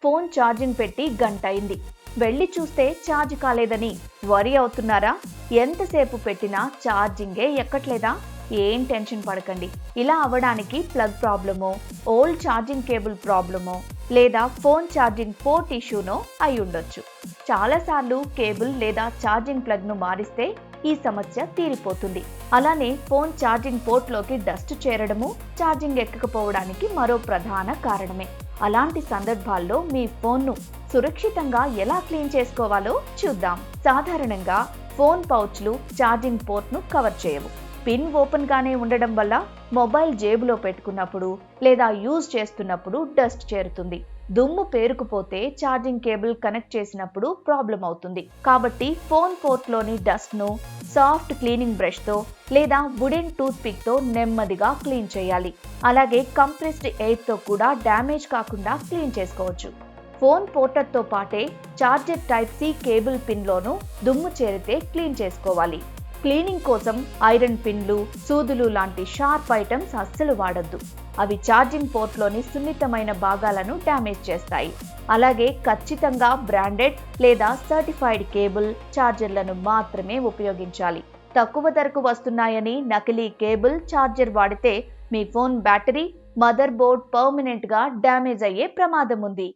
Phone charging పెట్టి గంట అయింది. వెళ్ళి చూస్తే ఛార్జ్ కాలేదని వరీ అవుతున్నారా? ఎంతసేపు పెట్టినా ఛార్జింగే ఎక్కట్లేదా? ఏం టెన్షన్ పడకండి. ఇలా అవ్వడానికి ప్లగ్ ప్రాబ్లమో, ఓల్డ్ ఛార్జింగ్ కేబుల్ ప్రాబ్లమో లేదా ఫోన్ ఛార్జింగ్ పోర్ట్ ఇష్యూనో అయి ఉండొచ్చు. చాలాసార్లు కేబుల్ లేదా ఛార్జింగ్ ప్లగ్ను మారిస్తే ఈ సమస్య తీరిపోతుంది. అలానే ఫోన్ ఛార్జింగ్ పోర్ట్లోకి డస్ట్ చేరడము ఛార్జింగ్ ఎక్కకపోవడానికి మరో ప్రధాన కారణమే. అలాంటి సందర్భాల్లో మీ ఫోన్ను సురక్షితంగా ఎలా క్లీన్ చేసుకోవాలో చూద్దాం. సాధారణంగా ఫోన్ పౌచ్లు ఛార్జింగ్ పోర్ట్ను కవర్ చేయవు. పిన్ ఓపెన్ గానే ఉండడం వల్ల మొబైల్ జేబులో పెట్టుకున్నప్పుడు లేదా యూజ్ చేస్తున్నప్పుడు డస్ట్ చేరుతుంది. దుమ్ము పేరుకుపోతే ఛార్జింగ్ కేబుల్ కనెక్ట్ చేసినప్పుడు ప్రాబ్లం అవుతుంది. కాబట్టి ఫోన్ పోర్ట్లోని డస్ట్ను సాఫ్ట్ క్లీనింగ్ బ్రష్తో లేదా వుడెన్ టూత్ పిక్తో నెమ్మదిగా క్లీన్ చేయాలి. అలాగే కంప్రెస్డ్ ఎయిర్తో కూడా డ్యామేజ్ కాకుండా క్లీన్ చేసుకోవచ్చు. ఫోన్ పోర్టర్తో పాటే ఛార్జర్ టైప్ సి కేబుల్ పిన్లోనూ దుమ్ము చేరితే క్లీన్ చేసుకోవాలి. క్లీనింగ్ కోసం ఐరన్ పిన్లు, సూదులు లాంటి షార్ప్ ఐటమ్స్ అస్సలు వాడొద్దు. అవి ఛార్జింగ్ పోర్ట్లోని సున్నితమైన భాగాలను డ్యామేజ్ చేస్తాయి. అలాగే ఖచ్చితంగా బ్రాండెడ్ లేదా సర్టిఫైడ్ కేబుల్, ఛార్జర్లను మాత్రమే ఉపయోగించాలి. తక్కువ ధరకు వస్తున్నాయని నకిలీ కేబుల్, ఛార్జర్ వాడితే మీ ఫోన్ బ్యాటరీ, మదర్ బోర్డ్ పర్మనెంట్గా డ్యామేజ్ అయ్యే ప్రమాదం ఉంది.